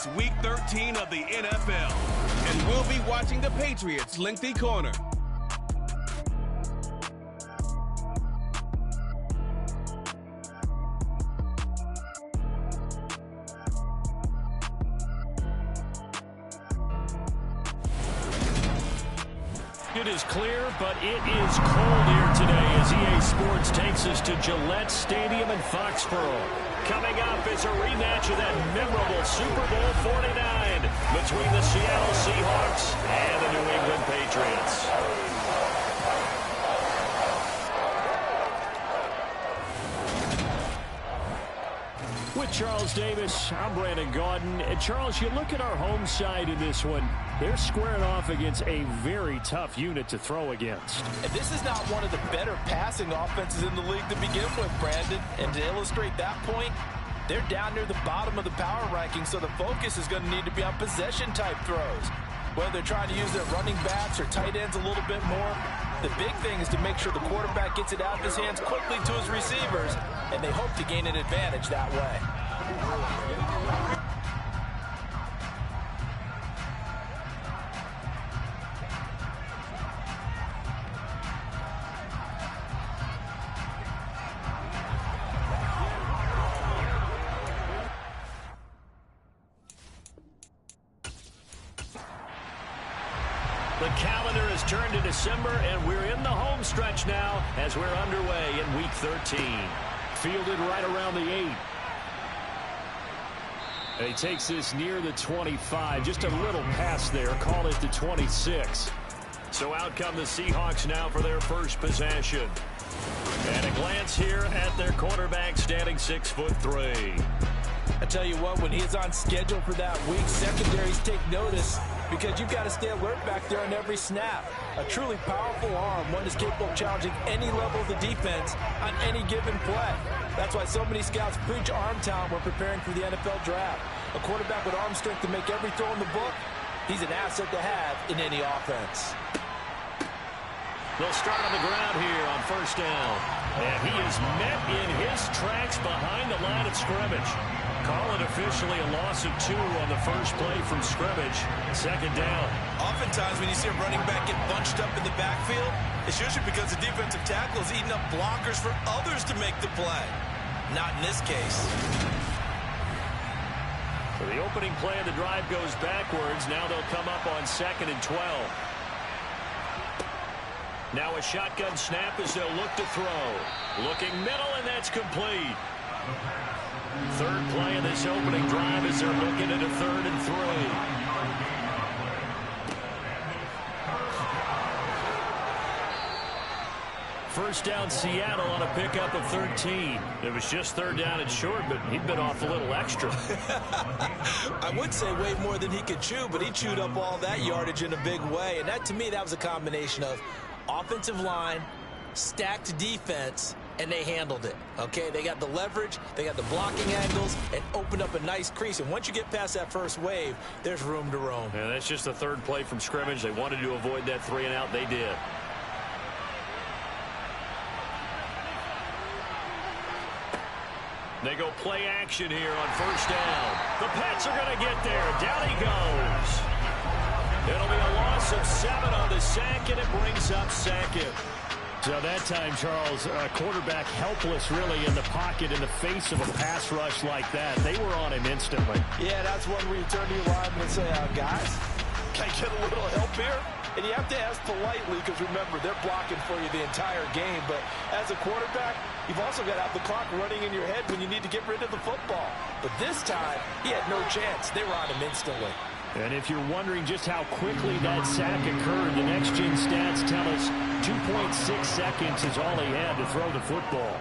It's Week 13 of the NFL, and we'll be watching the Patriots' lengthy corner. It is clear, but it is cold here today as EA Sports takes us to Gillette Stadium in Foxborough. Coming up is a rematch of that memorable Super Bowl 49 between the Seattle Seahawks and the New England Patriots. With Charles Davis, I'm Brandon Gaudin. And Charles, you look at our home side in this one. They're squaring off against a very tough unit to throw against. And this is not one of the better passing offenses in the league to begin with, Brandon. And to illustrate that point, they're down near the bottom of the power ranking, so the focus is going to need to be on possession-type throws. Whether they're trying to use their running backs or tight ends a little bit more, the big thing is to make sure the quarterback gets it out of his hands quickly to his receivers, and they hope to gain an advantage that way. The calendar has turned to December, and we're in the home stretch now as we're underway in Week 13. Fielded right around the 8. And he takes this near the 25. Just a little pass there. Call it the 26. So out come the Seahawks now for their first possession. And a glance here at their quarterback, standing 6'3". I tell you what, when he's on schedule for that week, secondaries take notice because you've got to stay alert back there on every snap. A truly powerful arm, one is capable of challenging any level of the defense on any given play. That's why so many scouts preach arm talent when preparing for the NFL draft. A quarterback with arm strength to make every throw in the book, he's an asset to have in any offense. They'll start on the ground here on first down. And he is met in his tracks behind the line of scrimmage. Call it officially a loss of 2 on the first play from scrimmage. Second down. Oftentimes when you see a running back get bunched up in the backfield, it's usually because the defensive tackle is eating up blockers for others to make the play. Not in this case. So the opening play of the drive goes backwards. Now they'll come up on 2nd and 12. Now a shotgun snap as they'll look to throw. Looking middle, and that's complete. Third play of this opening drive as they're looking at a 3rd and 3. First down Seattle on a pickup of 13. It was just 3rd down and short, but he'd been off a little extra. I would say way more than he could chew, but he chewed up all that yardage in a big way. And that, to me, that was a combination of offensive line, stacked defense, and they handled it. Okay, they got the leverage, they got the blocking angles, and opened up a nice crease. And once you get past that first wave, there's room to roam. Yeah, that's just the 3rd play from scrimmage. They wanted to avoid that 3 and out. They did. They go play action here on first down. The Pats are going to get there. Down he goes. It'll be a loss of 7 on the sack, and it brings up 2nd. So that time, Charles, quarterback helpless really in the pocket in the face of a pass rush like that. They were on him instantly. Yeah, that's one where you turn to your lineman and say, guys, can I get a little help here? And you have to ask politely because, remember, they're blocking for you the entire game. But as a quarterback, you've also got to have the clock running in your head when you need to get rid of the football. But this time, he had no chance. They were on him instantly. And if you're wondering just how quickly that sack occurred, the next-gen stats tell us 2.6 seconds is all he had to throw the football.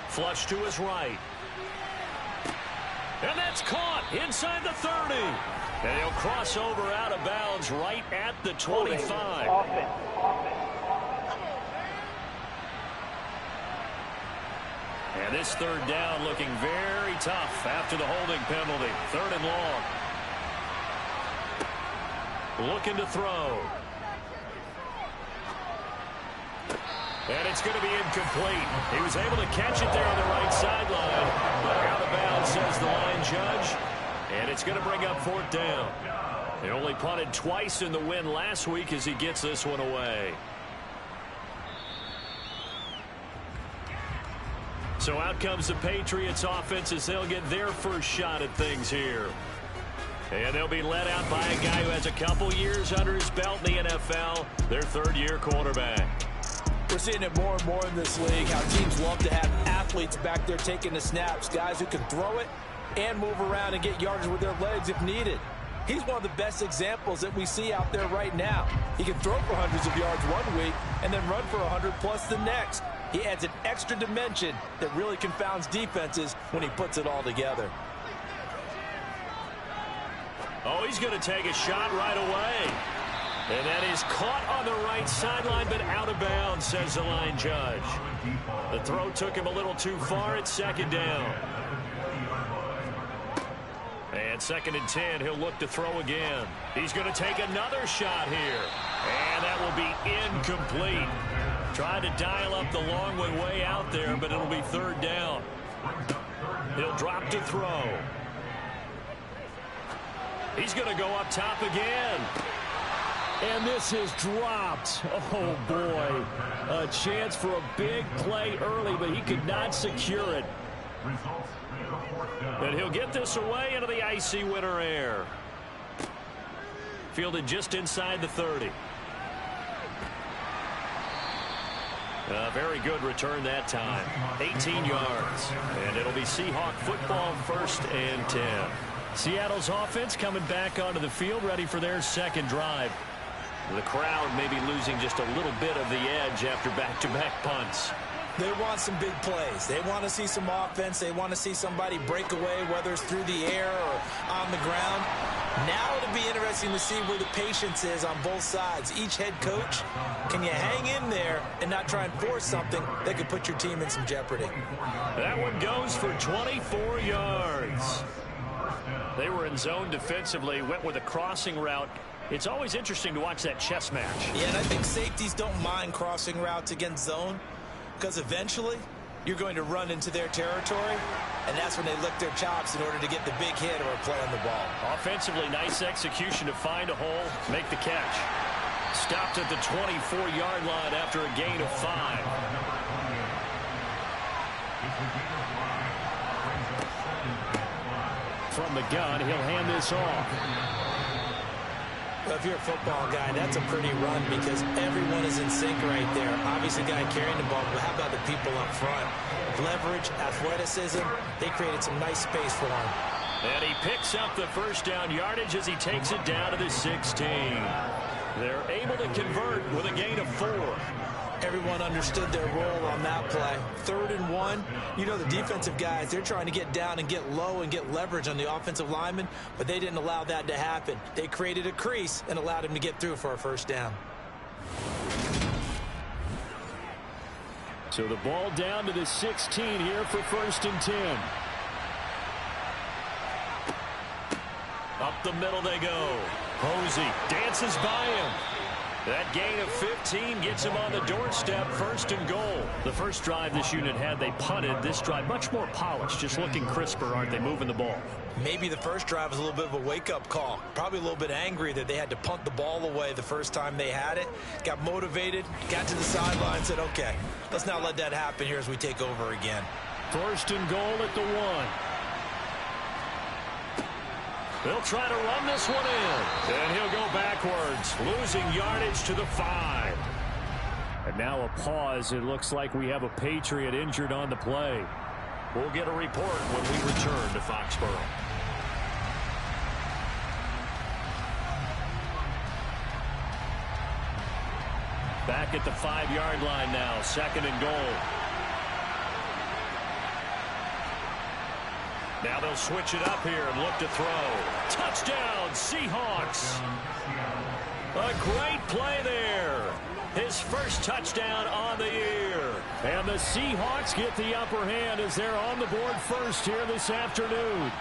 Flush to his right. And that's caught inside the 30. And he'll cross over out of bounds right at the 25. And this 3rd down looking very tough after the holding penalty. 3rd and long. Looking to throw. And it's going to be incomplete. He was able to catch it there on the right sideline, but out of bounds, says the line judge. And it's going to bring up 4th down. They only punted twice in the win last week as he gets this one away. So out comes the Patriots offense as they'll get their first shot at things here. And they'll be led out by a guy who has a couple years under his belt in the NFL, their 3rd-year quarterback. We're seeing it more and more in this league, how teams love to have athletes back there taking the snaps, guys who can throw it and move around and get yardage with their legs if needed. He's one of the best examples that we see out there right now. He can throw for hundreds of yards one week and then run for 100+ the next. He adds an extra dimension that really confounds defenses when he puts it all together. Oh, he's going to take a shot right away. And that is caught on the right sideline, but out of bounds, says the line judge. The throw took him a little too far. It's 2nd down. And 2nd and 10, he'll look to throw again. He's going to take another shot here. And that will be incomplete. Tried to dial up the long one way out there, but it'll be 3rd down. He'll drop to throw. He's going to go up top again. And this is dropped. Oh, boy. A chance for a big play early, but he could not secure it. And he'll get this away into the icy winter air. Fielded just inside the 30. A very good return that time. 18 yards. And it'll be Seahawk football, 1st and 10. Seattle's offense coming back onto the field, ready for their 2nd drive. The crowd may be losing just a little bit of the edge after back-to-back punts. They want some big plays. They want to see some offense. They want to see somebody break away, whether it's through the air or on the ground. Now it'll be interesting to see where the patience is on both sides. Each head coach, can you hang in there and not try and force something that could put your team in some jeopardy? That one goes for 24 yards. They were in zone defensively, went with a crossing route. It's always interesting to watch that chess match. Yeah, and I think safeties don't mind crossing routes against zone because eventually you're going to run into their territory, and that's when they lick their chops in order to get the big hit or a play on the ball. Offensively, nice execution to find a hole, make the catch. Stopped at the 24-yard line after a gain of 5. From the gun, he'll hand this off. Well, if you're a football guy, that's a pretty run because everyone is in sync right there. Obviously, the guy carrying the ball, but how about the people up front? Leverage, athleticism, they created some nice space for him. And he picks up the 1st down yardage as he takes it down to the 16. They're able to convert with a gain of 4. Everyone understood their role on that play. 3rd and 1. You know, the defensive guys, they're trying to get down and get low and get leverage on the offensive lineman, but they didn't allow that to happen. They created a crease and allowed him to get through for a 1st down. So the ball down to the 16 here for 1st and 10. Up the middle they go. Posey dances by him. That gain of 15 gets him on the doorstep, 1st and goal. The first drive this unit had, they punted. This drive, much more polished, just looking crisper, aren't they, moving the ball? Maybe the first drive was a little bit of a wake-up call. Probably a little bit angry that they had to punt the ball away the first time they had it. Got motivated, got to the sideline, said, okay, let's not let that happen here as we take over again. 1st and goal at the 1. They'll try to run this one in. And he'll go backwards, losing yardage to the 5. And now a pause. It looks like we have a Patriot injured on the play. We'll get a report when we return to Foxborough. Back at the 5-yard line now, 2nd and goal. Now they'll switch it up here and look to throw. Touchdown, Seahawks. A great play there. His first touchdown on the year. And the Seahawks get the upper hand as they're on the board first here this afternoon.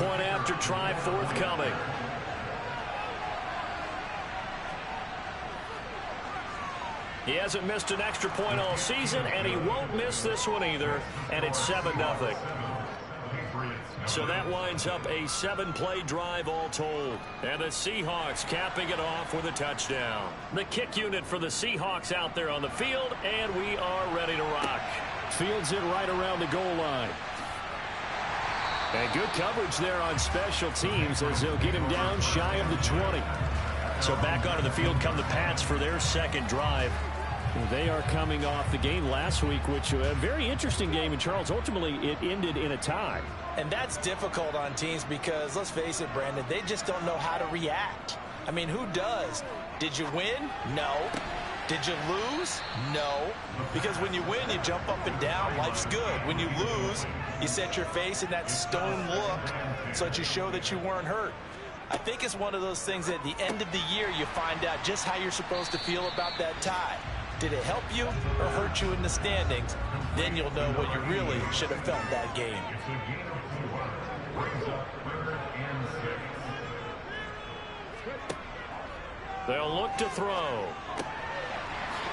Point after try forthcoming. He hasn't missed an extra point all season, and he won't miss this one either, and it's 7-0. So that winds up a 7-play drive all told. And the Seahawks capping it off with a touchdown. The kick unit for the Seahawks out there on the field, and we are ready to rock. Fields it right around the goal line. And good coverage there on special teams as they'll get him down shy of the 20. So back onto the field come the Pats for their second drive. They are coming off the game last week, which was a very interesting game. And, Charles, ultimately it ended in a tie. And that's difficult on teams because, let's face it, Brandon, they just don't know how to react. I mean, who does? Did you win? No. Did you lose? No. Because when you win, you jump up and down. Life's good. When you lose, you set your face in that stone look so that you show that you weren't hurt. I think it's one of those things that at the end of the year you find out just how you're supposed to feel about that tie. Did it help you or hurt you in the standings? Then you'll know what you really should have felt that game. They'll look to throw.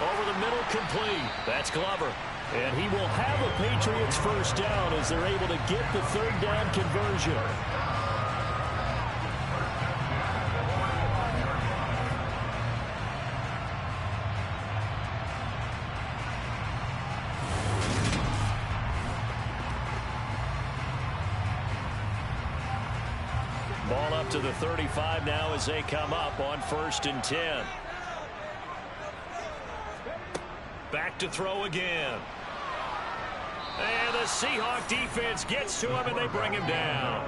Over the middle, complete. That's Glover. And he will have a Patriots first down as they're able to get the third down conversion. Ball up to the 35 now as they come up on 1st and 10. Back to throw again. And the Seahawk defense gets to him, and they bring him down.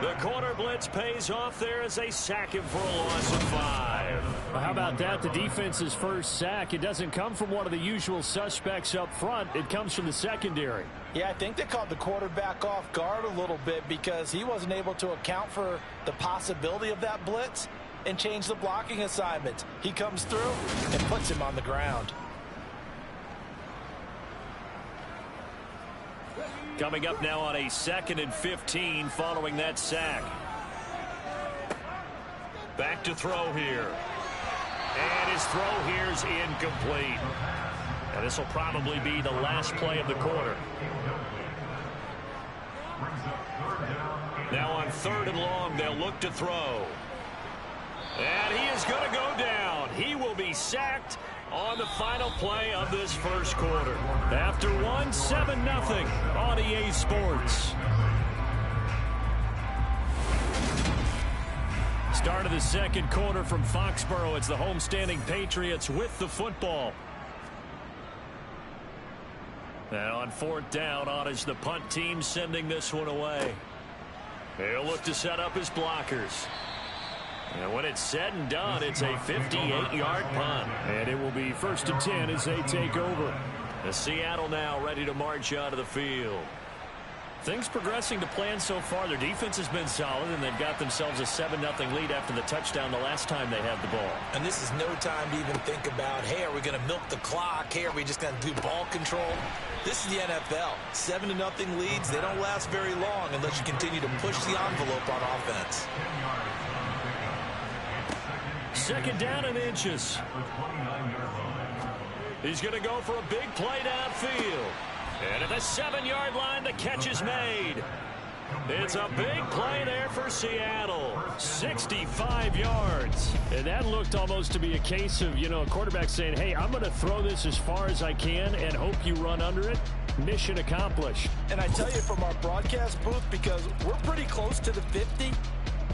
The corner blitz pays off there as they sack him for a loss of 5. Well, how about that? The defense's first sack. It doesn't come from one of the usual suspects up front. It comes from the secondary. Yeah, I think they caught the quarterback off guard a little bit because he wasn't able to account for the possibility of that blitz and change the blocking assignment. He comes through and puts him on the ground. Coming up now on a 2nd and 15 following that sack. Back to throw here. And his throw here is incomplete. And this will probably be the last play of the quarter. Now on 3rd and long, they'll look to throw. And he is going to go down. He will be sacked on the final play of this first quarter. After 7-0 on EA Sports. Start of the second quarter from Foxborough. It's the homestanding Patriots with the football. And on 4th down, on is the punt team sending this one away. He'll look to set up his blockers. And when it's said and done, it's a 58-yard punt. And it will be 1st and 10 as they take over. The Seattle now ready to march onto the field. Things progressing to plan so far. Their defense has been solid, and they've got themselves a 7-0 lead after the touchdown the last time they had the ball. And this is no time to even think about, hey, are we going to milk the clock? Hey, are we just going to do ball control? This is the NFL. 7-0 leads, they don't last very long unless you continue to push the envelope on offense. 2nd down and inches. He's going to go for a big play downfield. And at the 7-yard line, the catch is made. It's a big play there for Seattle. 65 yards. And that looked almost to be a case of, a quarterback saying, hey, I'm going to throw this as far as I can and hope you run under it. Mission accomplished. And I tell you from our broadcast booth, because we're pretty close to the 50,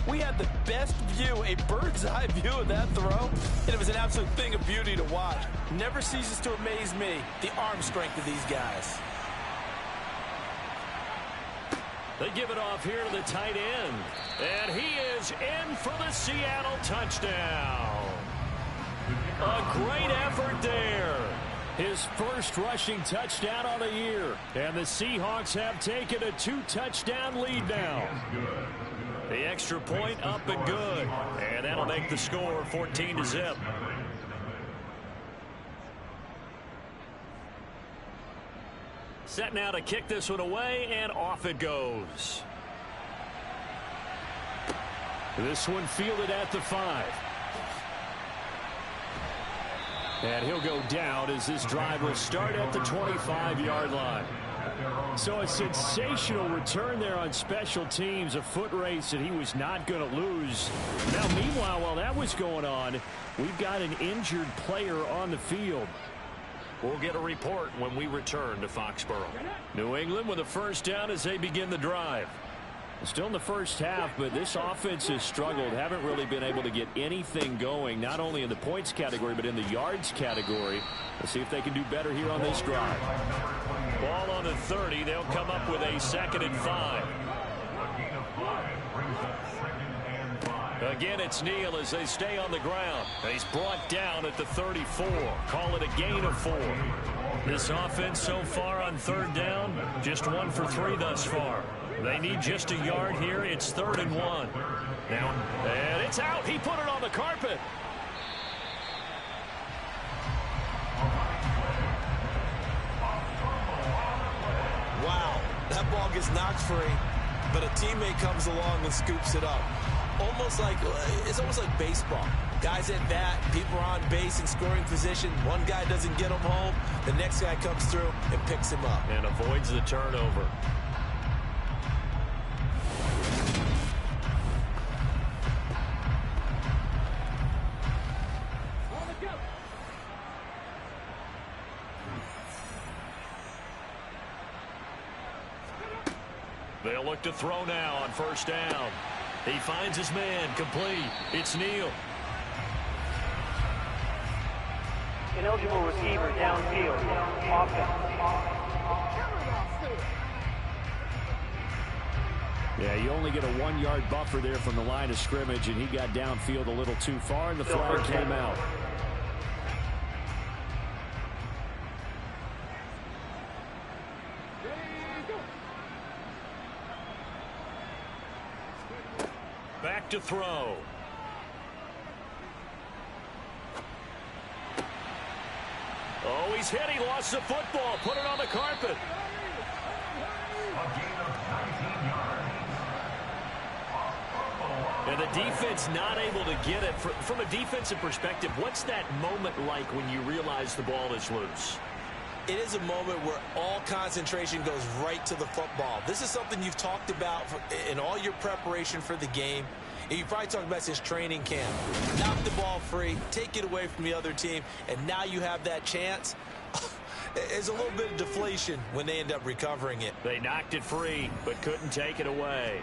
we had the best view, a bird's eye view of that throw, and it was an absolute thing of beauty to watch. Never ceases to amaze me, the arm strength of these guys. They give it off here to the tight end. And he is in for the Seattle touchdown. A great effort there. His first rushing touchdown on the year. And the Seahawks have taken a 2-touchdown lead now. The extra point up and good. And that'll make the score 14-0. Set now to kick this one away, and off it goes. This one fielded at the 5. And he'll go down as this drive will start at the 25-yard line. So a sensational return there on special teams, a foot race that he was not going to lose. Now, meanwhile, while that was going on, we've got an injured player on the field. We'll get a report when we return to Foxborough. New England with a first down as they begin the drive. Still in the first half, but this offense has struggled. Haven't really been able to get anything going, not only in the points category, but in the yards category. We'll see if they can do better here on this drive. Ball on the 30. They'll come up with a 2nd and 5. Again, it's Neal as they stay on the ground. He's brought down at the 34. Call it a gain of 4. This offense so far on 3rd down, just 1 for 3 thus far. They need just a yard here. It's 3rd and 1. Now, and it's out. He put it on the carpet. Wow, that ball gets knocked free, but a teammate comes along and scoops it up. It's almost like baseball. Guys at bat, people are on base in scoring position. One guy doesn't get him home. The next guy comes through and picks him up. And avoids the turnover. They'll look to throw now on 1st down. He finds his man, complete. It's Neal. Ineligible receiver downfield. Offense. Yeah, you only get a 1-yard buffer there from the line of scrimmage, and he got downfield a little too far, and the flag came out. Back to throw. Oh, he's hit. He lost the football. Put it on the carpet. And the defense not able to get it. From a defensive perspective, what's that moment like when you realize the ball is loose? It is a moment where all concentration goes right to the football. This is something you've talked about in all your preparation for the game. And you probably talked about since training camp. Knock the ball free, take it away from the other team, and now you have that chance. There's a little bit of deflation when they end up recovering it. They knocked it free, but couldn't take it away.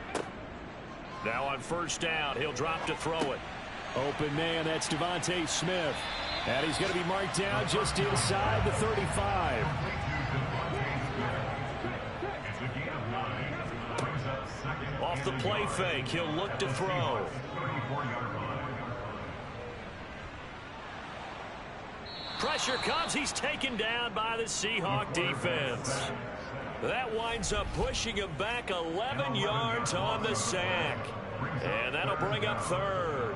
Now on 1st down, he'll drop to throw it. Open man, that's Devontae Smith. And he's going to be marked down just inside the 35. Off the play fake, he'll look to throw. Pressure comes. He's taken down by the Seahawks defense. That winds up pushing him back 11 yards on the sack. And that'll bring up 3rd.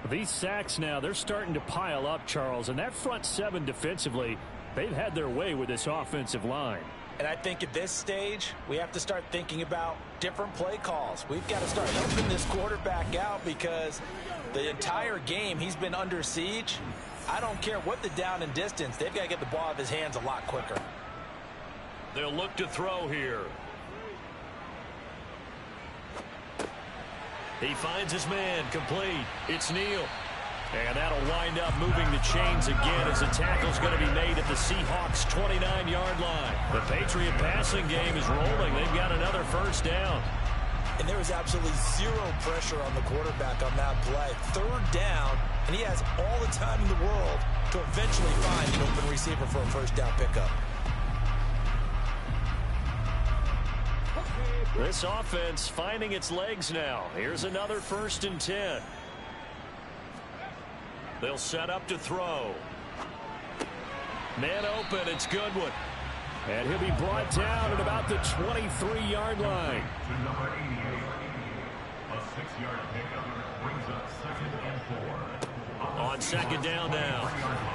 These sacks now, they're starting to pile up, Charles. And that front 7 defensively, they've had their way with this offensive line. And I think at this stage, we have to start thinking about different play calls. We've got to start helping this quarterback out because the entire game he's been under siege. I don't care what the down and distance. They've got to get the ball out of his hands a lot quicker. They'll look to throw here. He finds his man, complete. It's Neal. And that'll wind up moving the chains again as the tackle's going to be made at the Seahawks' 29-yard line. The Patriot passing game is rolling. They've got another 1st down. And there was absolutely zero pressure on the quarterback on that play. 3rd down, and he has all the time in the world to eventually find an open receiver for a 1st down pickup. This offense finding its legs now. Here's another 1st and 10. They'll set up to throw. Man open, it's Goodwin. And he'll be brought down at about the 23-yard line. On 2nd down now.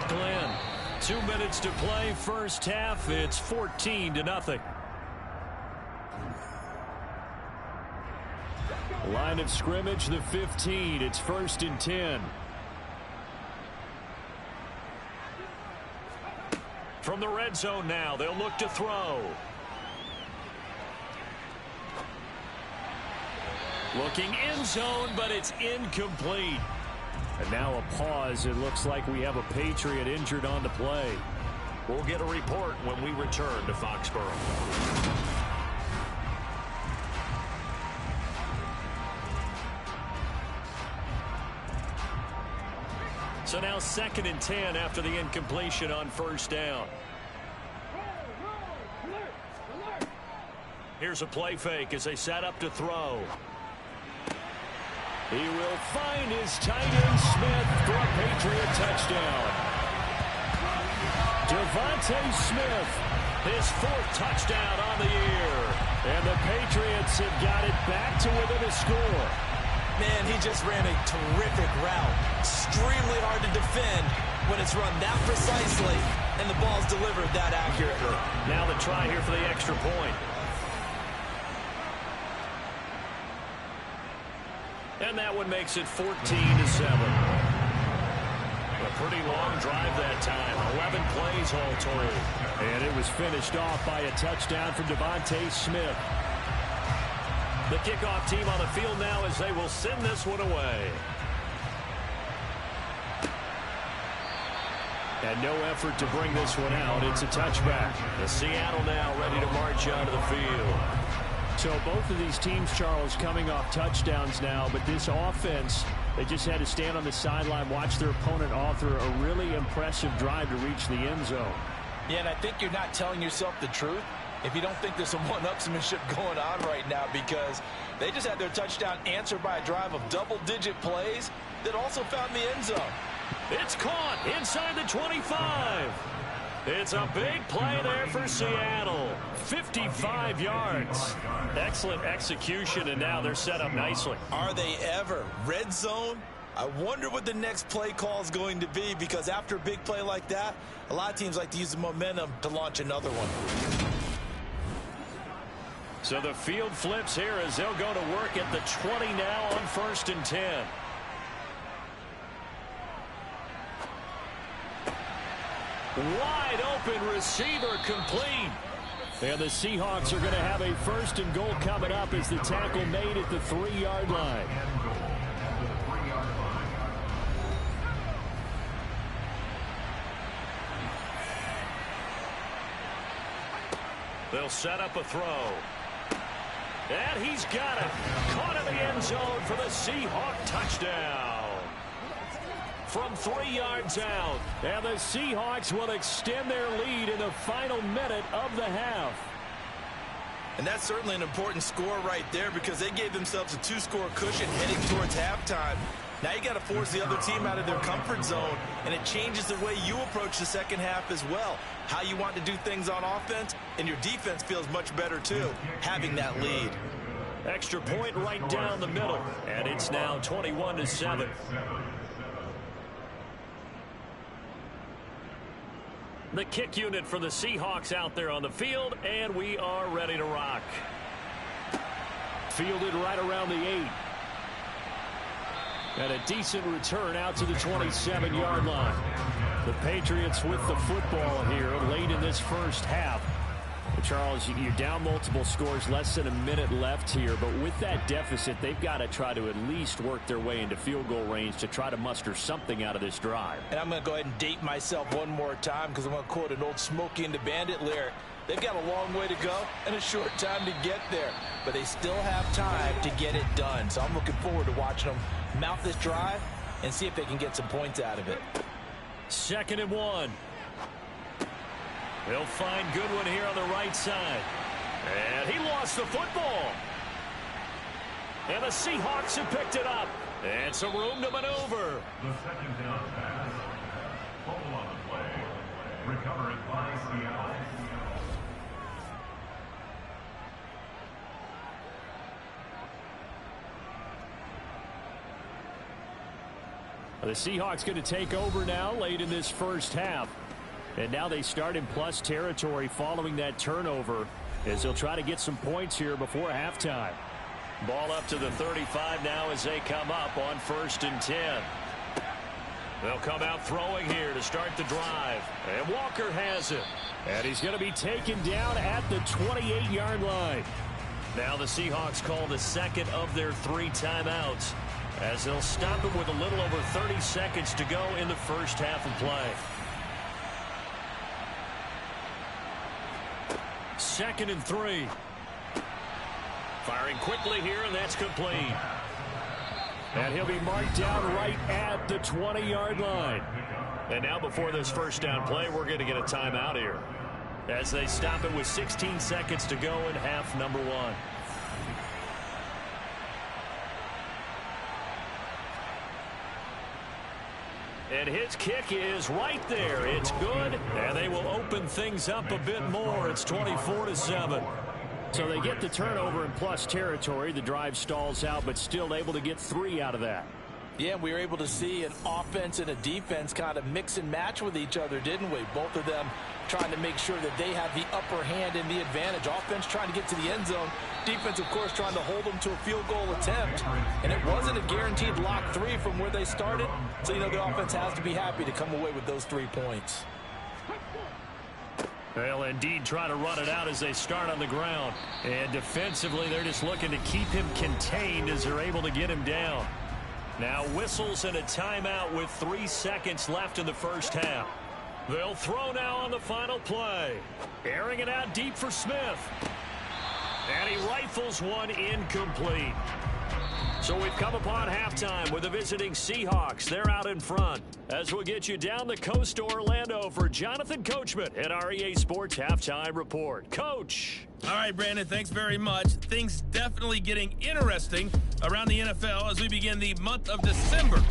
Glenn, 2 minutes to play, 1st half. It's 14-0. Line of scrimmage, the 15. It's 1st and 10. From the red zone now, they'll look to throw. Looking end zone, but it's incomplete. And now a pause. It looks like we have a Patriot injured on the play. We'll get a report when we return to Foxborough. So now 2nd and 10 after the incompletion on 1st down. Here's a play fake as they set up to throw. He will find his tight end Smith for a Patriot touchdown. Devontae Smith, his 4th touchdown on the year. And the Patriots have got it back to within a score. Man, he just ran a terrific route. Extremely hard to defend when it's run that precisely and the ball's delivered that accurately. Now the try here for the extra point. And that one makes it 14-7. A pretty long drive that time. 11 plays all told. And it was finished off by a touchdown from Devontae Smith. The kickoff team on the field now as they will send this one away. And no effort to bring this one out. It's a touchback. The Seattle now ready to march onto the field. So both of these teams, Charles, coming off touchdowns now, but this offense, they just had to stand on the sideline, watch their opponent author a really impressive drive to reach the end zone. Yeah, and I think you're not telling yourself the truth if you don't think there's some one-upsmanship going on right now, because they just had their touchdown answered by a drive of double-digit plays that also found the end zone. It's caught inside the 25. It's a big play there for Seattle. 55 yards. Excellent execution, and now they're set up nicely. Are they ever? Red zone? I wonder what the next play call is going to be, because after a big play like that, a lot of teams like to use the momentum to launch another one. So the field flips here as they'll go to work at the 20 now on 1st and 10. Wide open receiver complete. And the Seahawks are going to have a 1st and goal coming up as the tackle made at the 3-yard line. They'll set up a throw. And he's got it. Caught in the end zone for the Seahawk touchdown. From 3 yards out. And the Seahawks will extend their lead in the final minute of the half. And that's certainly an important score right there, because they gave themselves a 2-score cushion heading towards halftime. Now you got to force the other team out of their comfort zone, and it changes the way you approach the second half as well. How you want to do things on offense, and your defense feels much better too, having that lead. Extra point right down the middle, and it's now 21-7. The kick unit for the Seahawks out there on the field, and we are ready to rock. Fielded right around the 8. And a decent return out to the 27-yard line. The Patriots with the football here late in this first half. Charles, you're down multiple scores, less than a minute left here, but with that deficit, they've got to try to at least work their way into field goal range to try to muster something out of this drive. And I'm going to go ahead and date myself one more time, because I'm going to quote an old Smokey and the Bandit lyric. They've got a long way to go and a short time to get there, but they still have time to get it done. So I'm looking forward to watching them mount this drive and see if they can get some points out of it. 2nd and 1. They'll find Goodwin here on the right side. And he lost the football. And the Seahawks have picked it up. And some room to maneuver. The 2nd down pass. Fumble on the play. Recovered by Seattle. The Seahawks going to take over now late in this first half. And now they start in plus territory following that turnover, as they'll try to get some points here before halftime. Ball up to the 35 now as they come up on 1st and 10. They'll come out throwing here to start the drive. And Walker has it. And he's going to be taken down at the 28-yard line. Now the Seahawks call the second of their 3 timeouts as they'll stop it with a little over 30 seconds to go in the first half of play. 2nd and 3. Firing quickly here, and that's complete. And he'll be marked down right at the 20-yard line. And now before this first down play, we're going to get a timeout here as they stop it with 16 seconds to go in half number 1. And his kick is right there. It's good, and they will open things up a bit more. It's 24-7. So they get the turnover in plus territory. The drive stalls out, but still able to get 3 out of that. Yeah, we were able to see an offense and a defense kind of mix and match with each other, didn't we? Both of them trying to make sure that they have the upper hand and the advantage. Offense trying to get to the end zone. Defense, of course, trying to hold them to a field goal attempt. And it wasn't a guaranteed lock 3 from where they started. So, you know, the offense has to be happy to come away with those 3 points. They'll indeed try to run it out as they start on the ground. And defensively, they're just looking to keep him contained as they're able to get him down. Now whistles and a timeout with 3 seconds left in the first half. They'll throw now on the final play. Airing it out deep for Smith. And he rifles one incomplete. So we've come upon halftime with the visiting Seahawks. They're out in front. As we'll get you down the coast to Orlando for Jonathan Coachman at our EA Sports Halftime Report. Coach. All right, Brandon, thanks very much. Things definitely getting interesting around the NFL as we begin the month of December.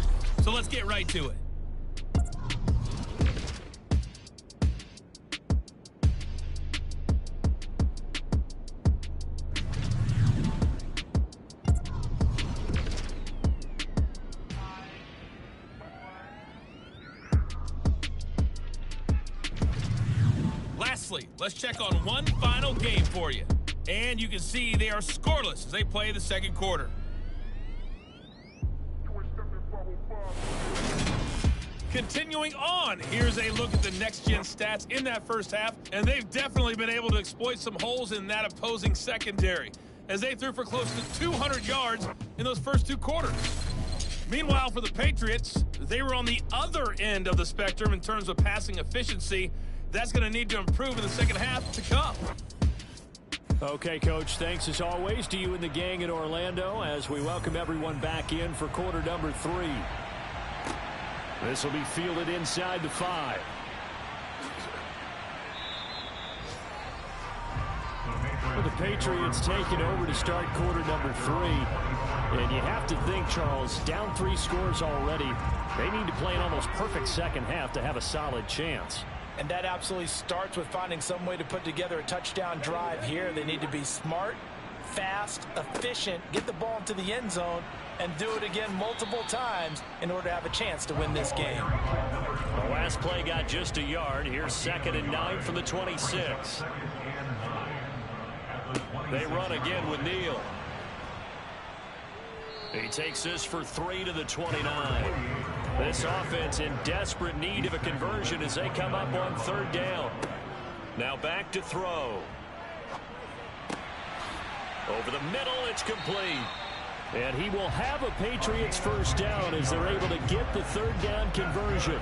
So let's get right to it. Lastly, let's check on one final game for you. And you can see they are scoreless as they play the second quarter. Continuing on, here's a look at the next-gen stats in that first half, and they've definitely been able to exploit some holes in that opposing secondary as they threw for close to 200 yards in those first 2 quarters. Meanwhile, for the Patriots, they were on the other end of the spectrum in terms of passing efficiency. That's going to need to improve in the second half to come. Okay, Coach, thanks as always to you and the gang in Orlando as we welcome everyone back in for quarter number 3. This will be fielded inside the 5. Well, the Patriots taking over to start quarter number 3. And you have to think, Charles, down 3 scores already. They need to play an almost perfect second half to have a solid chance. And that absolutely starts with finding some way to put together a touchdown drive here. They need to be smart, fast, efficient, get the ball into the end zone, and do it again multiple times in order to have a chance to win this game. The last play got just a yard. Here's 2nd and 9 from the 26. They run again with Neal. He takes this for 3 to the 29. This offense in desperate need of a conversion as they come up on 3rd down. Now back to throw. Over the middle, it's complete. And he will have a Patriots first down as they're able to get the 3rd down conversion.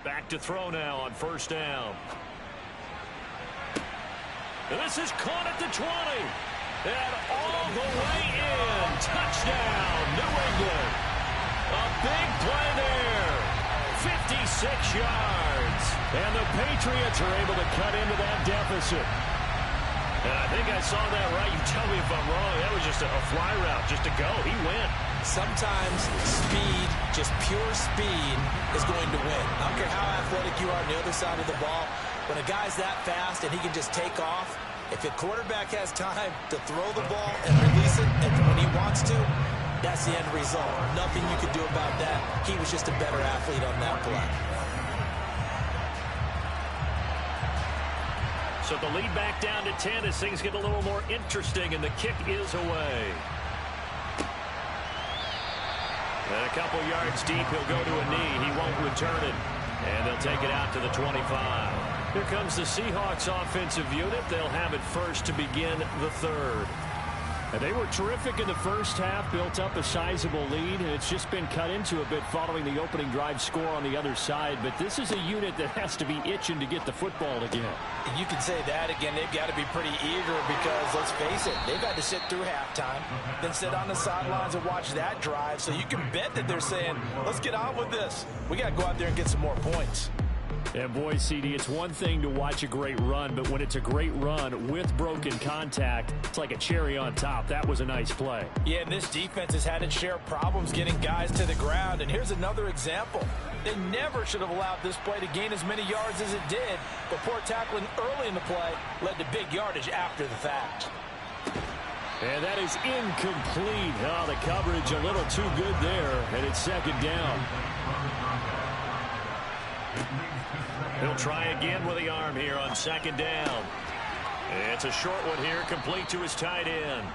Back to throw now on 1st down. And this is caught at the 20. And all the way in. Touchdown, New England. A big play there. 56 yards. And the Patriots are able to cut into that deficit. And I think I saw that right. You tell me if I'm wrong. That was just a fly route, just to go. He went. Sometimes speed, just pure speed, is going to win. I don't care how athletic you are on the other side of the ball. When a guy's that fast and he can just take off, If a quarterback has time to throw the ball and release it when he wants to, that's the end result. Nothing you can do about that. He was just a better athlete on that play. So the lead back down to 10 as things get a little more interesting, and the kick is away. And a couple yards deep, he'll go to a knee. He won't return it. And they'll take it out to the 25. Here comes the Seahawks offensive unit. They'll have it first to begin the third. And they were terrific in the first half, built up a sizable lead, and it's just been cut into a bit following the opening drive score on the other side. But this is a unit that has to be itching to get the football again. And you can say that again. They've got to be pretty eager because, let's face it, they've had to sit through halftime, then sit on the sidelines and watch that drive. So you can bet that they're saying, let's get on with this. We got to go out there and get some more points. And boy, CD, it's one thing to watch a great run, but when it's a great run with broken contact, it's like a cherry on top. That was a nice play. Yeah, and this defense has had its share of problems getting guys to the ground. And here's another example. They never should have allowed this play to gain as many yards as it did, but poor tackling early in the play led to big yardage after the fact. And that is incomplete. Oh, the coverage a little too good there, and it's second down. He'll try again with the arm here on second down. It's a short one here, complete to his tight end.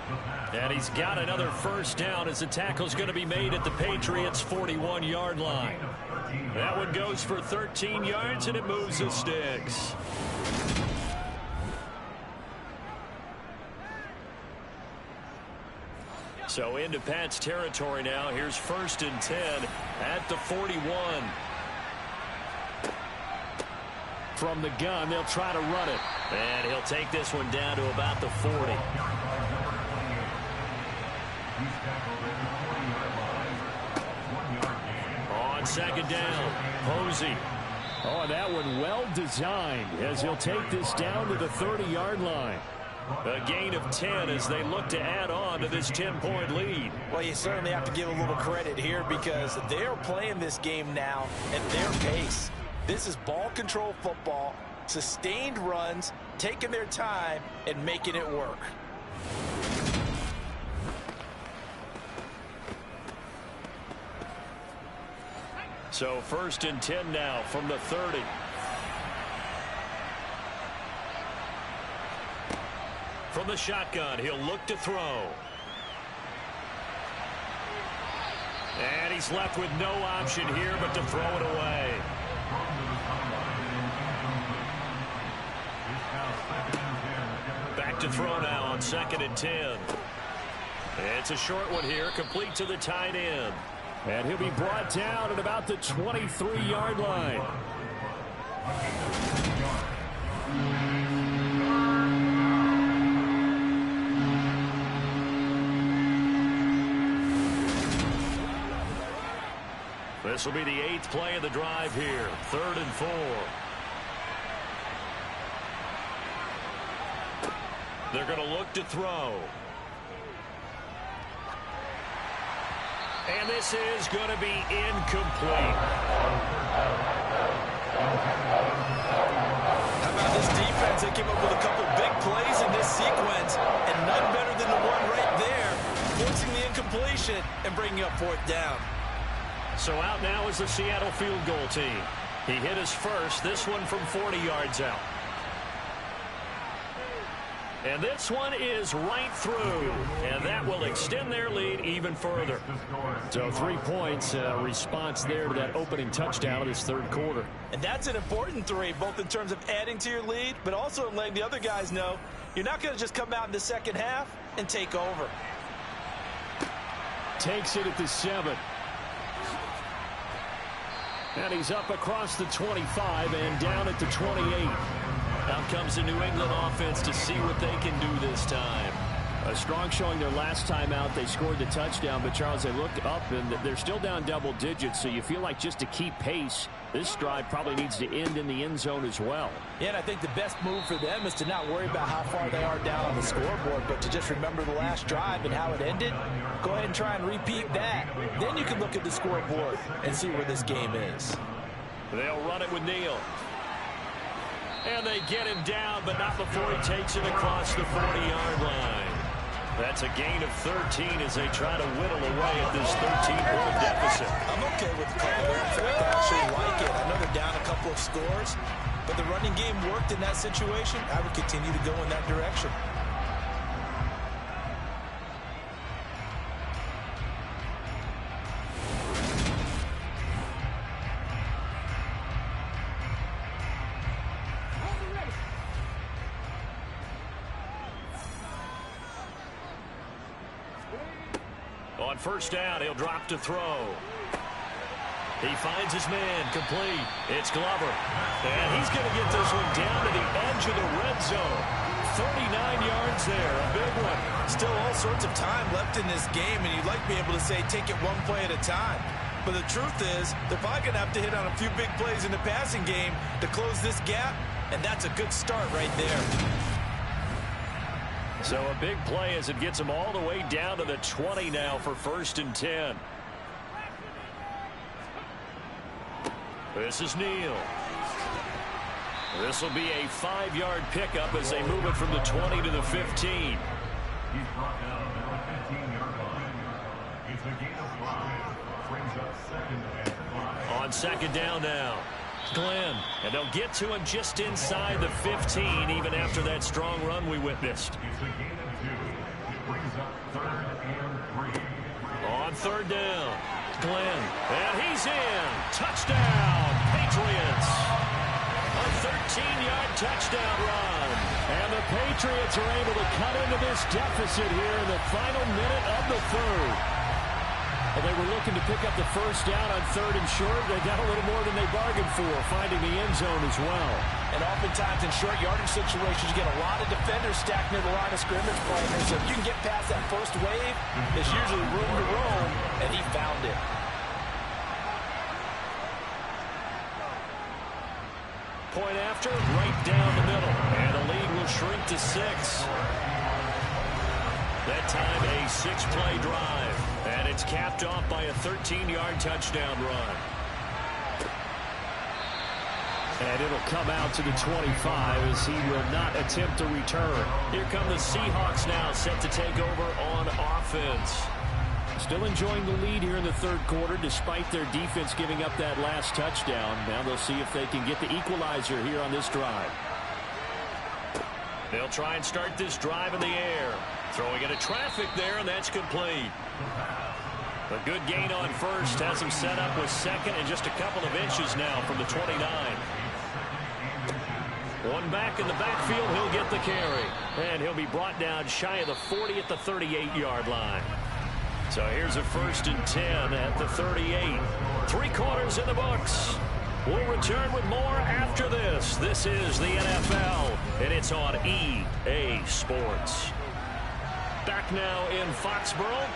And he's got another first down as the tackle's going to be made at the Patriots' 41-yard line. That one goes for 13 yards, and it moves the sticks. So into Pat's territory now. Here's 1st and 10 at the 41. From the gun, they'll try to run it. And he'll take this one down to about the 40. On second down, Posey. Oh, that one well designed as he'll take this down to the 30-yard line. A gain of 10 as they look to add on to this 10-point lead. Well, you certainly have to give a little credit here because they're playing this game now at their pace. This is ball control football, sustained runs, taking their time and making it work. So 1st and 10 now from the 30. From the shotgun, he'll look to throw. And he's left with no option here but to throw it away. Back to throw now on 2nd and 10. It's a short one here, complete to the tight end. And he'll be brought down at about the 23-yard line. This will be the 8th play of the drive here. 3rd and 4. They're going to look to throw. And this is going to be incomplete. How about this defense? They came up with a couple big plays in this sequence, and none better than the one right there, forcing the incompletion and bringing up 4th down. So out now is the Seattle field goal team. He hit his first, this one from 40 yards out. And this one is right through, and that will extend their lead even further. So 3 points, response there to that opening touchdown of this 3rd quarter. And that's an important 3, both in terms of adding to your lead, but also in letting the other guys know you're not going to just come out in the second half and take over. Takes it at the 7. And he's up across the 25 and down at the 28. Out comes the New England offense to see what they can do this time. A strong showing their last time out. They scored the touchdown, but Charles, they looked up and they're still down double digits, so you feel like just to keep pace, this drive probably needs to end in the end zone as well. Yeah, and I think the best move for them is to not worry about how far they are down on the scoreboard, but to just remember the last drive and how it ended. Go ahead and try and repeat that. Then you can look at the scoreboard and see where this game is. They'll run it with Neal. And they get him down, but not before he takes it across the 40-yard line. That's a gain of 13 as they try to whittle away at this 13-point deficit. I'm okay with the call there. In fact, I actually like it. I know they're down a couple of scores, but the running game worked in that situation. I would continue to go in that direction. On first down, he'll drop to throw. He finds his man, complete. It's Glover. And he's going to get this one down to the edge of the red zone. 39 yards there, a big one. Still all sorts of time left in this game, and you'd like to be able to say take it one play at a time. But the truth is, they're probably going to have to hit on a few big plays in the passing game to close this gap, and that's a good start right there. So a big play as it gets them all the way down to the 20 now for 1st and 10. This is Neal. This will be a 5-yard pickup as they move it from the 20 to the 15. He's brought down at the 15-yard line. It's a gain of 5. Brings up 2nd and 5. On 2nd down now. Glenn, and they'll get to him just inside the 15 even after that strong run we witnessed. It's a gain of 2. It brings up 3rd and 3. On 3rd down, Glenn, and he's in. Touchdown, Patriots. A 13-yard touchdown run. And the Patriots are able to cut into this deficit here in the final minute of the 3rd. Well, they were looking to pick up the first down on 3rd and short. They got a little more than they bargained for, finding the end zone as well. And oftentimes in short yardage situations, you get a lot of defenders stacked near the line of scrimmage, partners. So if you can get past that first wave, there's usually room to roam, and he found it. Point after, right down the middle. And the lead will shrink to 6. That time a 6-play drive. And it's capped off by a 13-yard touchdown run. And it'll come out to the 25 as he will not attempt to return. Here come the Seahawks now, set to take over on offense. Still enjoying the lead here in the 3rd quarter despite their defense giving up that last touchdown. Now they'll see if they can get the equalizer here on this drive. They'll try and start this drive in the air. Throwing into traffic there, and that's complete. A good gain on 1st has him set up with 2nd and just a couple of inches now from the 29. One back in the backfield, he'll get the carry. And he'll be brought down shy of the 40 at the 38-yard line. So here's a 1st and 10 at the 38. 3 quarters in the books. We'll return with more after this. This is the NFL, and it's on EA Sports. Back now in Foxborough.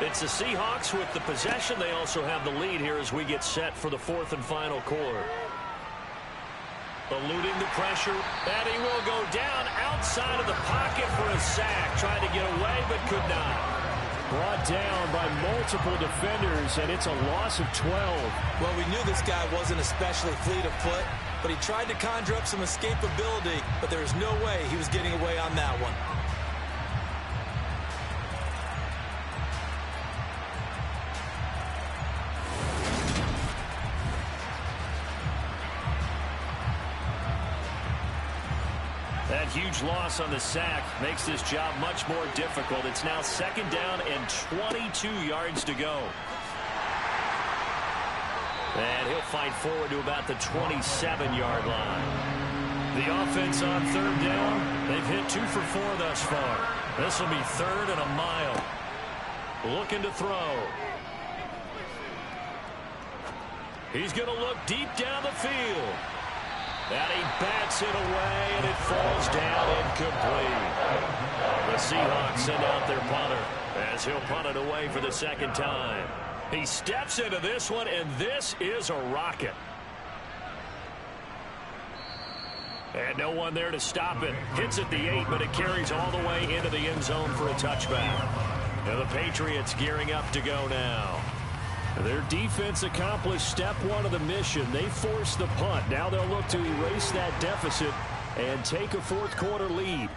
It's the Seahawks with the possession. They also have the lead here as we get set for the 4th and final quarter. Eluding the pressure, and he will go down outside of the pocket for a sack. Trying to get away, but could not. Brought down by multiple defenders, and it's a loss of 12. Well, we knew this guy wasn't especially fleet of foot, but he tried to conjure up some escapability, but there was no way he was getting away on that one. That huge loss on the sack makes this job much more difficult. It's now 2nd down and 22 yards to go. And he'll fight forward to about the 27-yard line. The offense on 3rd down, they've hit 2 for 4 thus far. This will be 3rd and a mile. Looking to throw. He's going to look deep down the field. And he bats it away, and it falls down incomplete. The Seahawks send out their punter as he'll punt it away for the 2nd time. He steps into this one, and this is a rocket. And no one there to stop it. Hits at the 8, but it carries all the way into the end zone for a touchback. And the Patriots gearing up to go now. Their defense accomplished step one of the mission. They forced the punt. Now they'll look to erase that deficit and take a fourth quarter lead.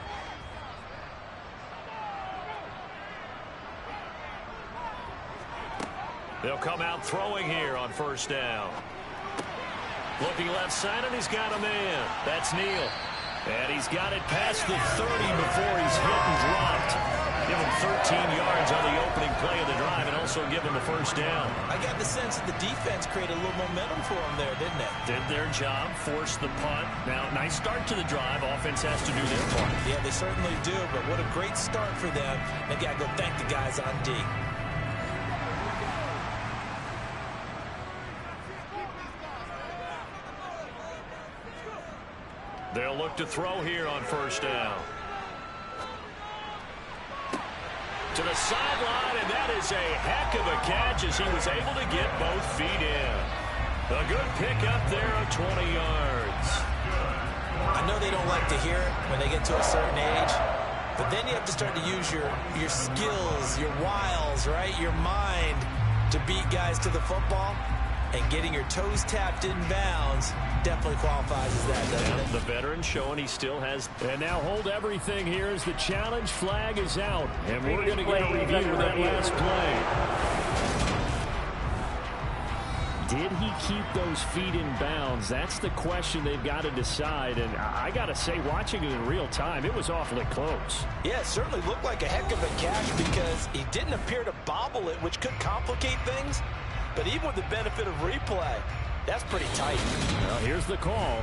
They'll come out throwing here on first down. Looking left side, and he's got a man. That's Neal. And he's got it past the 30 before he's hit and dropped. Give him 13 yards on the opening play of the drive and also give him a first down. I got the sense that the defense created a little momentum for him there, didn't it? Did their job, forced the punt. Now, nice start to the drive. Offense has to do their part. Yeah, they certainly do, but what a great start for them. They got to go thank the guys on D. They'll look to throw here on first down. To the sideline, and that is a heck of a catch as he was able to get both feet in. A good pickup there of 20 yards. I know they don't like to hear it when they get to a certain age, but then you have to start to use your skills, your wiles, right? Your mind to beat guys to the football. And getting your toes tapped in bounds definitely qualifies as that, doesn't it? The veteran showing he still has. And now hold everything here as the challenge flag is out. And we're going to get a review of that last play. Did he keep those feet in bounds? That's the question they've got to decide. And I got to say, watching it in real time, it was awfully close. Yeah, it certainly looked like a heck of a catch because he didn't appear to bobble it, which could complicate things. But even with the benefit of replay, that's pretty tight. Well, here's the call.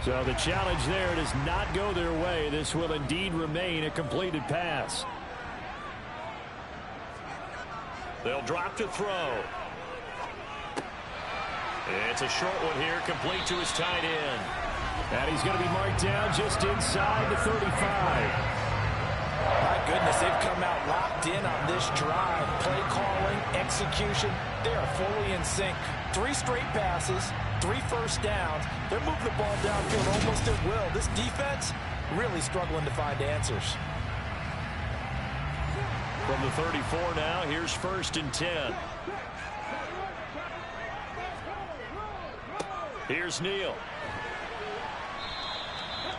So the challenge there does not go their way. This will indeed remain a completed pass. They'll drop to throw. It's a short one here, complete to his tight end. And he's going to be marked down just inside the 35. My goodness, they've come out locked in on this drive. Play calling, execution, they are fully in sync. 3 straight passes, 3 first downs. They're moving the ball downfield almost at will. This defense really struggling to find answers. From the 34 now, here's 1st and 10. Here's Neal.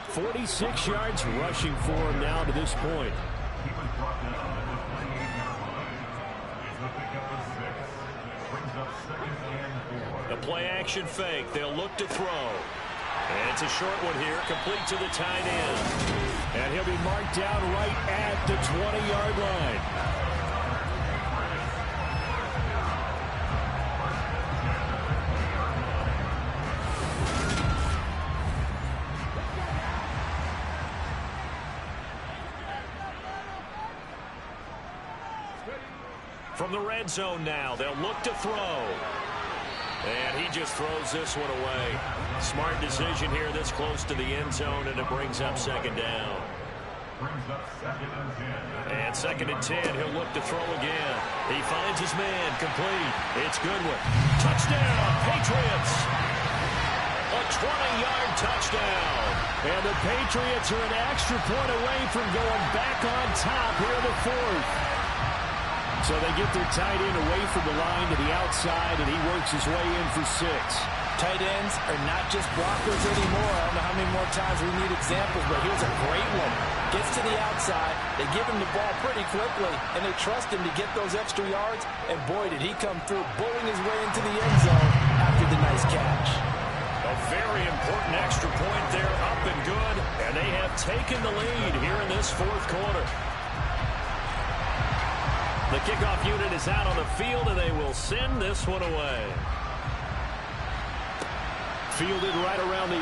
46 yards rushing for him now to this point. He was brought down at the 28-yard line. It's the pickup of 6. Brings up 2nd and 4. A play action fake. They'll look to throw. And it's a short one here, complete to the tight end. And he'll be marked down right at the 20-yard line. From the red zone now, they'll look to throw. And he just throws this one away. Smart decision here this close to the end zone, and it brings up 2nd down. Brings up 2nd and 10. And 2nd and 10, he'll look to throw again. He finds his man, complete. It's Goodwin. Touchdown, Patriots! A 20-yard touchdown. And the Patriots are an extra point away from going back on top here in the 4th. So they get their tight end away from the line to the outside, and he works his way in for 6. Tight ends are not just blockers anymore. I don't know how many more times we need examples, but here's a great one. Gets to the outside, they give him the ball pretty quickly, and they trust him to get those extra yards, and boy, did he come through, bullying his way into the end zone after the nice catch. A very important extra point there, up and good, and they have taken the lead here in this 4th quarter. The kickoff unit is out on the field, and they will send this one away. Fielded right around the 8.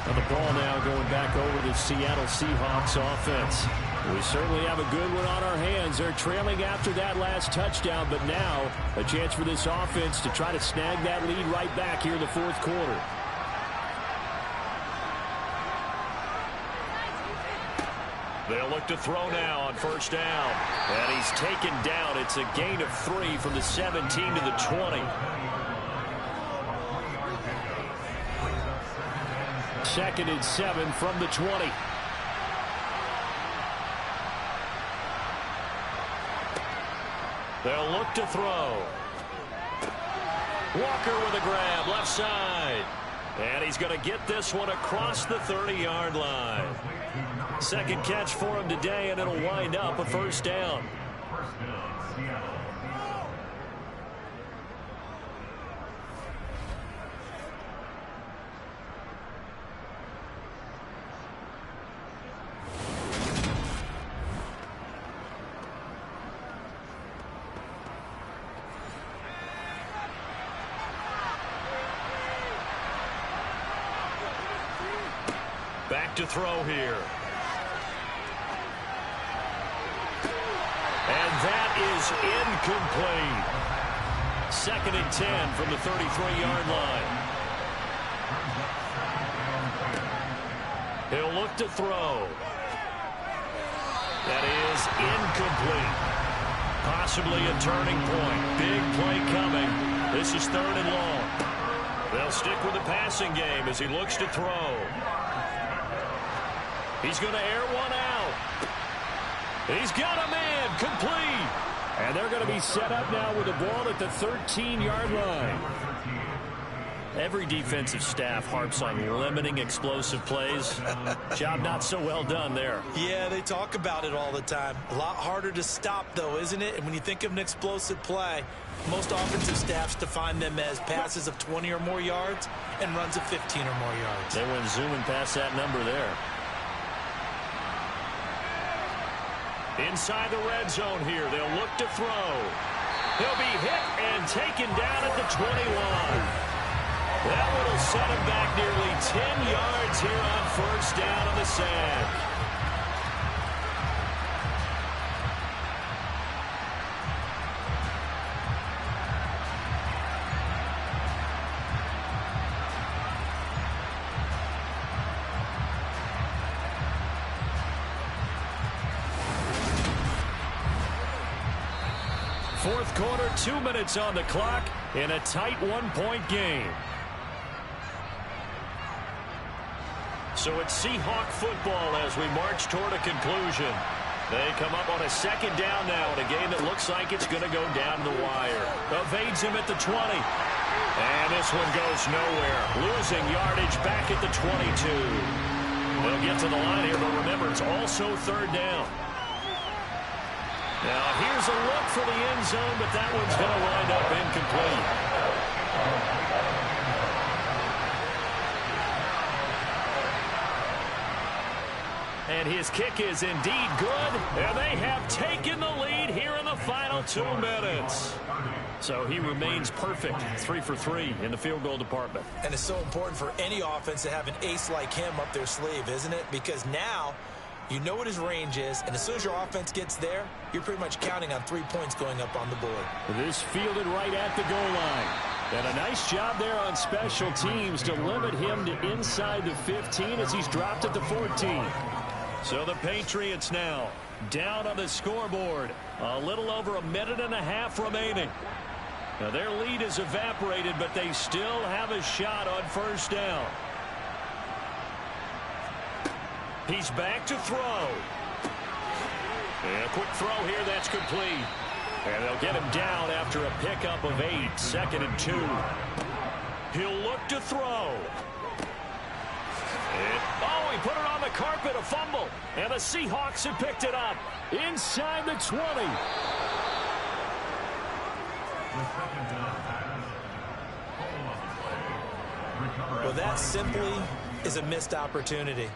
And the ball now going back over the Seattle Seahawks offense. We certainly have a good one on our hands. They're trailing after that last touchdown, but now a chance for this offense to try to snag that lead right back here in the 4th quarter. They'll look to throw now on 1st down. And he's taken down. It's a gain of 3 from the 17 to the 20. 2nd and 7 from the 20. They'll look to throw. Walker with a grab, left side. And he's going to get this one across the 30-yard line. Second catch for him today, and it'll wind up a first down. Back to throw here. And that is incomplete. 2nd and 10 from the 33-yard line. He'll look to throw. That is incomplete. Possibly a turning point. Big play coming. This is 3rd and long. They'll stick with the passing game as he looks to throw. He's going to air one out. He's got a man, complete. And they're going to be set up now with the ball at the 13-yard line. Every defensive staff harps on limiting explosive plays. Job not so well done there. Yeah, they talk about it all the time. A lot harder to stop, though, isn't it? And when you think of an explosive play, most offensive staffs define them as passes of 20 or more yards and runs of 15 or more yards. They went zooming past that number there. Inside the red zone here, they'll look to throw. He'll be hit and taken down at the 21. That one will set him back nearly 10 yards here on first down on the sack. Fourth quarter, 2 minutes on the clock in a tight one-point game. So it's Seahawk football as we march toward a conclusion. They come up on a 2nd down now in a game that looks like it's going to go down the wire. Evades him at the 20. And this one goes nowhere. Losing yardage back at the 22. They'll get to the line here, but remember, it's also 3rd down. Now, here's a look for the end zone, but that one's going to wind up incomplete. And his kick is indeed good, and they have taken the lead here in the final 2 minutes. So he remains perfect, 3 for 3 in the field goal department. And it's so important for any offense to have an ace like him up their sleeve, isn't it? Because now you know what his range is, and as soon as your offense gets there, you're pretty much counting on 3 points going up on the board. This fielded right at the goal line. And a nice job there on special teams to limit him to inside the 15 as he's dropped at the 14. So the Patriots now down on the scoreboard. A little over a minute and a half remaining. Now their lead is evaporated, but they still have a shot on first down. He's back to throw. And a quick throw here, that's complete. And they'll get him down after a pickup of 8, 2nd and 2. He'll look to throw. Oh, he put it on the carpet, a fumble. And the Seahawks have picked it up inside the 20. Well, that simply is a missed opportunity.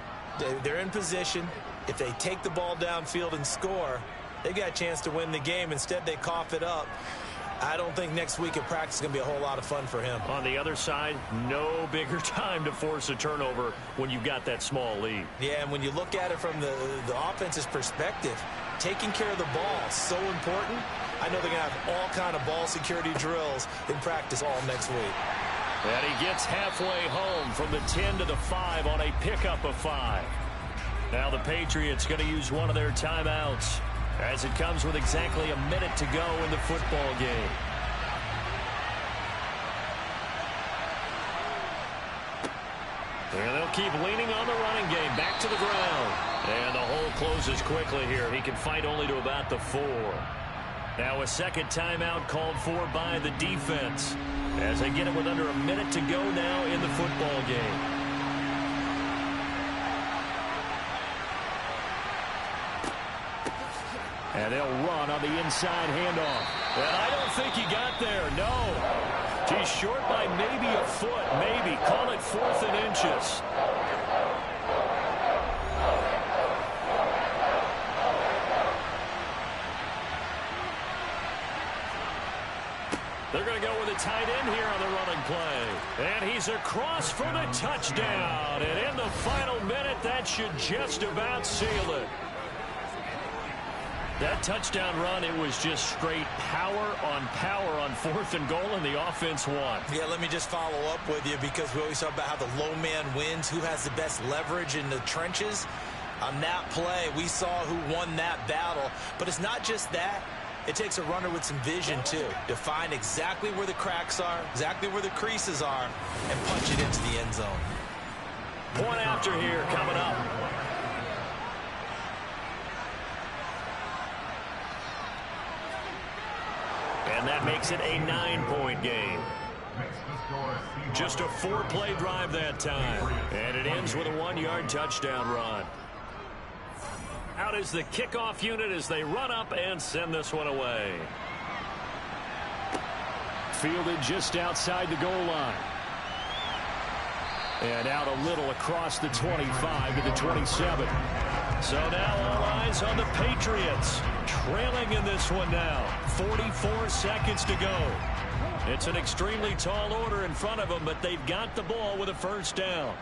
They're in position. If they take the ball downfield and score, they got a chance to win the game. Instead, they cough it up. I don't think next week at practice is going to be a whole lot of fun for him. On the other side, no bigger time to force a turnover when you've got that small lead. Yeah, and when you look at it from the offense's perspective, taking care of the ball is so important. I know they're going to have all kind of ball security drills in practice all next week. And he gets halfway home from the 10 to the 5 on a pickup of 5. Now the Patriots going to use one of their timeouts as it comes with exactly a minute to go in the football game. And they'll keep leaning on the running game. Back to the ground. And the hole closes quickly here. He can fight only to about the 4. Now a second timeout called for by the defense as they get it with under a minute to go now in the football game. And they'll run on the inside handoff. And I don't think he got there, no. He's short by maybe a foot, maybe. Call it 4th and inches. They're going to go with a tight end here on the running play. And he's across for the touchdown. And in the final minute, that should just about seal it. That touchdown run, it was just straight power on 4th and goal, and the offense won. Yeah, let me just follow up with you because we always talk about how the low man wins, who has the best leverage in the trenches. On that play, we saw who won that battle. But it's not just that. It takes a runner with some vision, too, to find exactly where the cracks are, exactly where the creases are, and punch it into the end zone. Point after here coming up. And that makes it a 9-point game. Just a 4-play drive that time. And it ends with a 1-yard touchdown run. Out is the kickoff unit as they run up and send this one away. Fielded just outside the goal line. And out a little across the 25 to the 27. So now all eyes on the Patriots. Trailing in this one now. 44 seconds to go. It's an extremely tall order in front of them, but they've got the ball with a first down.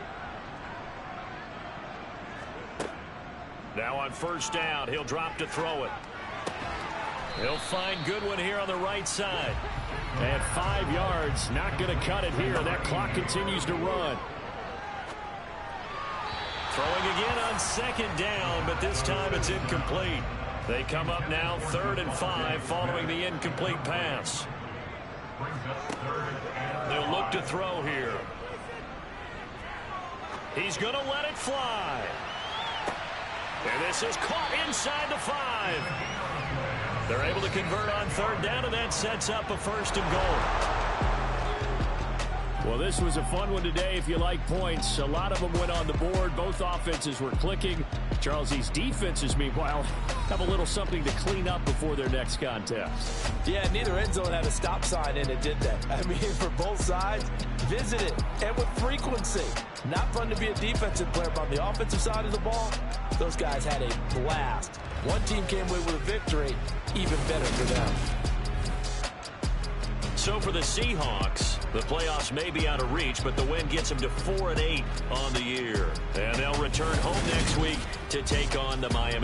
Now on first down, he'll drop to throw it. He'll find Goodwin here on the right side. And 5 yards, not going to cut it here. That clock continues to run. Throwing again on second down, but this time it's incomplete. They come up now 3rd and 5 following the incomplete pass. They'll look to throw here. He's going to let it fly. And this is caught inside the 5. They're able to convert on 3rd down, and that sets up a 1st and goal. Well, this was a fun one today if you like points. A lot of them went on the board. Both offenses were clicking. Charles, these defenses, meanwhile, have a little something to clean up before their next contest. Yeah, neither end zone had a stop sign in it, did they? I mean, for both sides, visit it, and with frequency. Not fun to be a defensive player, but on the offensive side of the ball, those guys had a blast. One team came away with a victory, even better for them. So for the Seahawks, the playoffs may be out of reach, but the win gets them to 4-8 on the year. And they'll return home next week to take on the Miami